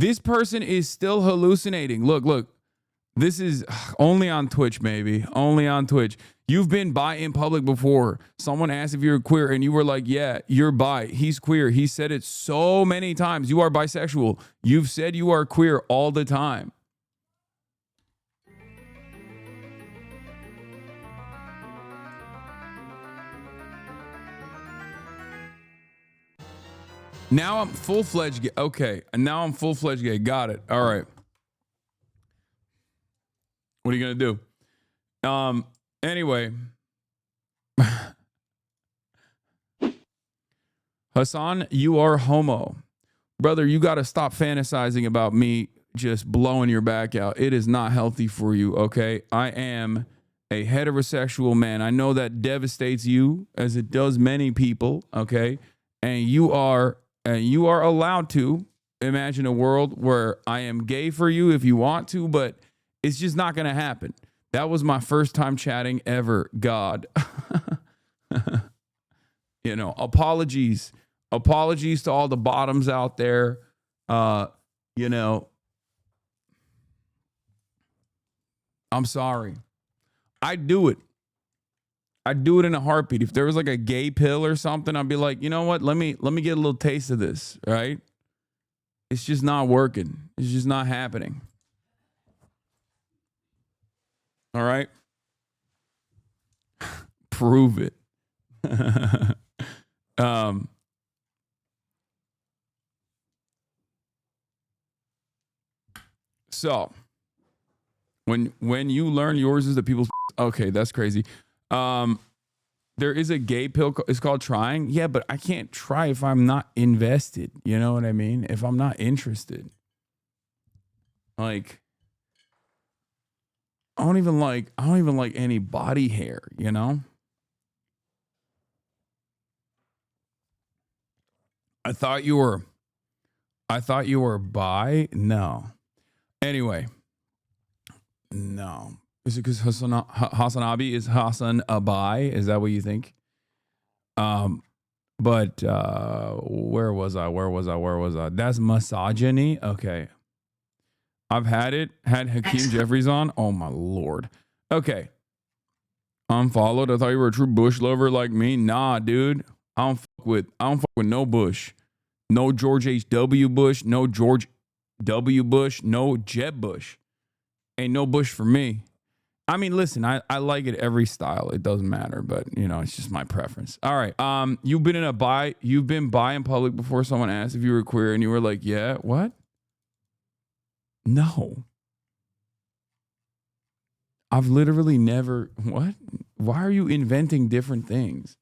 This person is still hallucinating. Look. This is only on Twitch, maybe. Only on Twitch. You've been bi in public before. Someone asked if you're queer and you were like, yeah, you're bi. He's queer. He said it so many times. You are bisexual. You've said you are queer all the time. Now I'm full-fledged gay. Okay. And now I'm full-fledged gay. Got it. All right. What are you going to do? Anyway. Hasan, you are homo. Brother, you got to stop fantasizing about me just blowing your back out. It is not healthy for you, okay? I am a heterosexual man. I know that devastates you as it does many people, okay? And you are allowed to imagine a world where I am gay for you if you want to, but it's just not going to happen. That was my first time chatting ever. God. You know, apologies. Apologies to all the bottoms out there. You know, I'm sorry. I'd do it. I'd do it in a heartbeat. If there was like a gay pill or something, I'd be like, you know what? Let me get a little taste of this, right? It's just not working. It's just not happening. All right. Prove it. So when you learn yours is the people's, okay, that's crazy. There is a gay pill. It's called trying. Yeah, but I can't try if I'm not invested. You know what I mean? If I'm not interested. Like, I don't even like any body hair, you know? I thought you were bi? No. Anyway. No. Is it because HasanAbi is HasanAbi? Is that what you think? But where was I? That's misogyny. Okay. I've had it. Had Hakeem Jeffries on. Oh my Lord. Okay. Unfollowed. I thought you were a true Bush lover like me. Nah, dude. I don't fuck with no Bush. No George H.W. Bush. No George W. Bush. No Jeb Bush. Ain't no Bush for me. I mean, listen, I like it every style. It doesn't matter, but you know, it's just my preference. All right. You've been bi in public before someone asked if you were queer and you were like, yeah, what? No. I've literally never, what? Why are you inventing different things?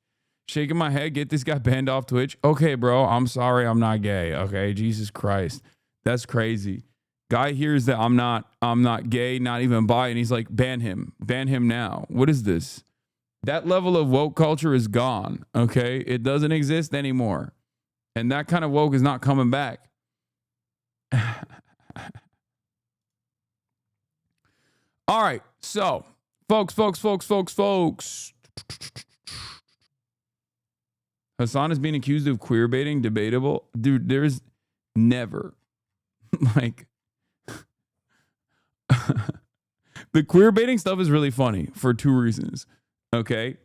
Shaking my head, get this guy banned off Twitch. Okay, bro, I'm sorry I'm not gay. Okay, Jesus Christ. That's crazy. Guy hears that I'm not gay, not even bi, and he's like, ban him now. What is this? That level of woke culture is gone. Okay, it doesn't exist anymore, and that kind of woke is not coming back. All right, so folks. Hasan is being accused of queerbaiting. Debatable, dude. There's never like. The queer baiting stuff is really funny for two reasons. Okay.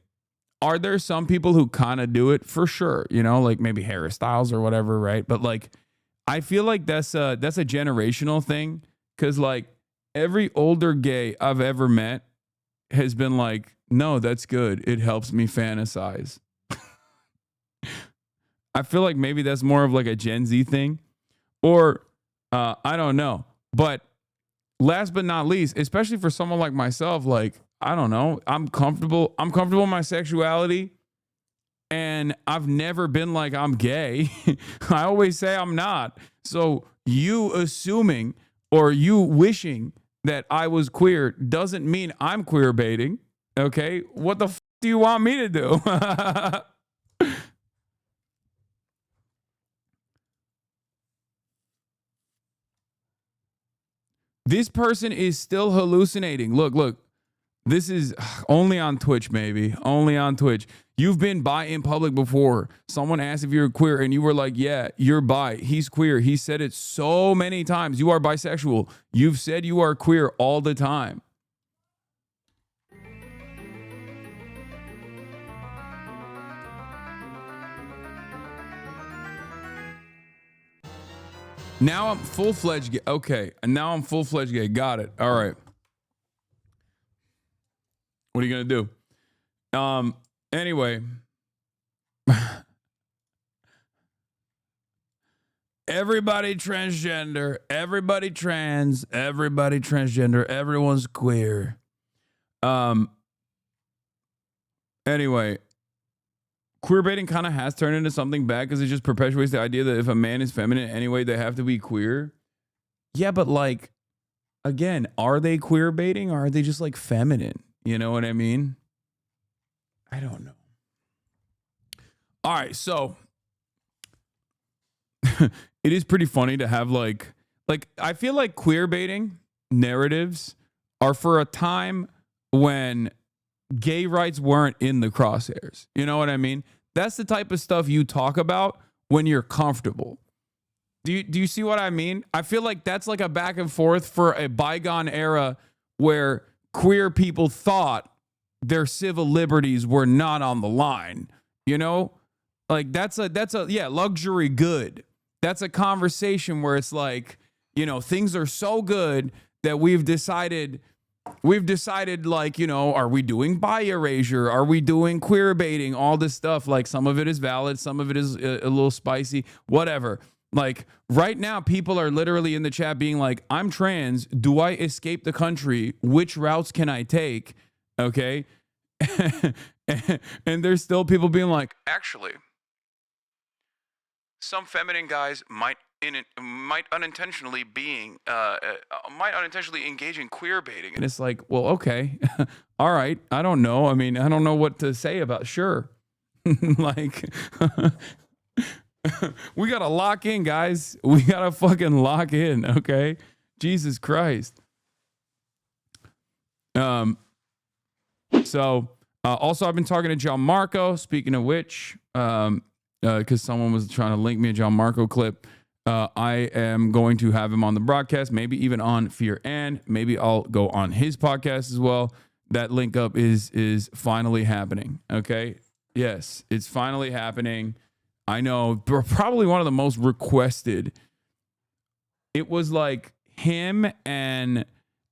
Are there some people who kind of do it? For sure. You know, like maybe Harry Styles or whatever, right? But like, I feel like that's a generational thing. Cause like every older gay I've ever met has been like, no, that's good. It helps me fantasize. I feel like maybe that's more of like a Gen Z thing, or I don't know. But last but not least, especially for someone like myself, like, I don't know, I'm comfortable in my sexuality, and I've never been like I'm gay. I always say I'm not. So you assuming or you wishing that I was queer doesn't mean I'm queer baiting. Okay? What the do you want me to do? This person is still hallucinating. Look. This is only on Twitch, maybe. Only on Twitch. You've been bi in public before. Someone asked if you're queer and you were like, yeah, you're bi. He's queer. He said it so many times. You are bisexual. You've said you are queer all the time. Now I'm full-fledged gay. Okay. And now I'm full-fledged gay. Got it. All right. What are you going to do? Anyway. Everybody transgender. Everybody trans. Everybody transgender. Everyone's queer. Anyway. Queerbaiting kind of has turned into something bad because it just perpetuates the idea that if a man is feminine anyway, they have to be queer. Yeah, but like, again, are they queerbaiting or are they just like feminine? You know what I mean? I don't know. All right, so it is pretty funny to have like I feel like queerbaiting narratives are for a time when gay rights weren't in the crosshairs. You know what I mean? That's the type of stuff you talk about when you're comfortable. Do you see what I mean? I feel like that's like a back and forth for a bygone era where queer people thought their civil liberties were not on the line. You know? Like that's a luxury good. That's a conversation where it's like, you know, things are so good that we've decided like, you know, are we doing bi erasure? Are we doing queer baiting? All this stuff. Like some of it is valid. Some of it is a little spicy, whatever. Like right now, people are literally in the chat being like, I'm trans. Do I escape the country? Which routes can I take? Okay. And there's still people being like, actually, some feminine guys might unintentionally engage in queer baiting. And it's like, well, okay. All right. I don't know. I mean, I don't know what to say about sure. Like we gotta lock in, guys. We gotta fucking lock in, okay? Jesus Christ. So also I've been talking to John Marco, speaking of which, because someone was trying to link me a John Marco clip. I am going to have him on the broadcast, maybe even on Fear and maybe I'll go on his podcast as well. That link up is finally happening. Okay. Yes, it's finally happening. I know, probably one of the most requested. It was like him and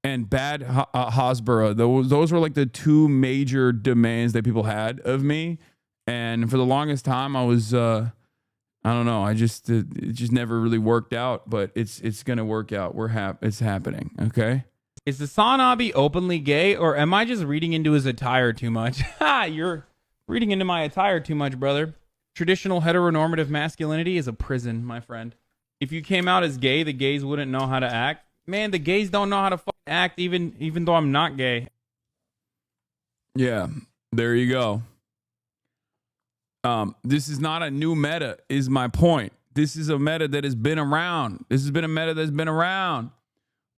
Bad Hasbara. Those were like the two major demands that people had of me. And for the longest time, I was, I don't know. It just never really worked out, but it's going to work out. It's happening. Okay. Is HasanAbi openly gay, or am I just reading into his attire too much? Ha! You're reading into my attire too much, brother. Traditional heteronormative masculinity is a prison, my friend. If you came out as gay, the gays wouldn't know how to act. Man, the gays don't know how to fucking act, even though I'm not gay. Yeah, there you go. This is not a new meta, is my point. This is a meta that has been around. This has been a meta that's been around.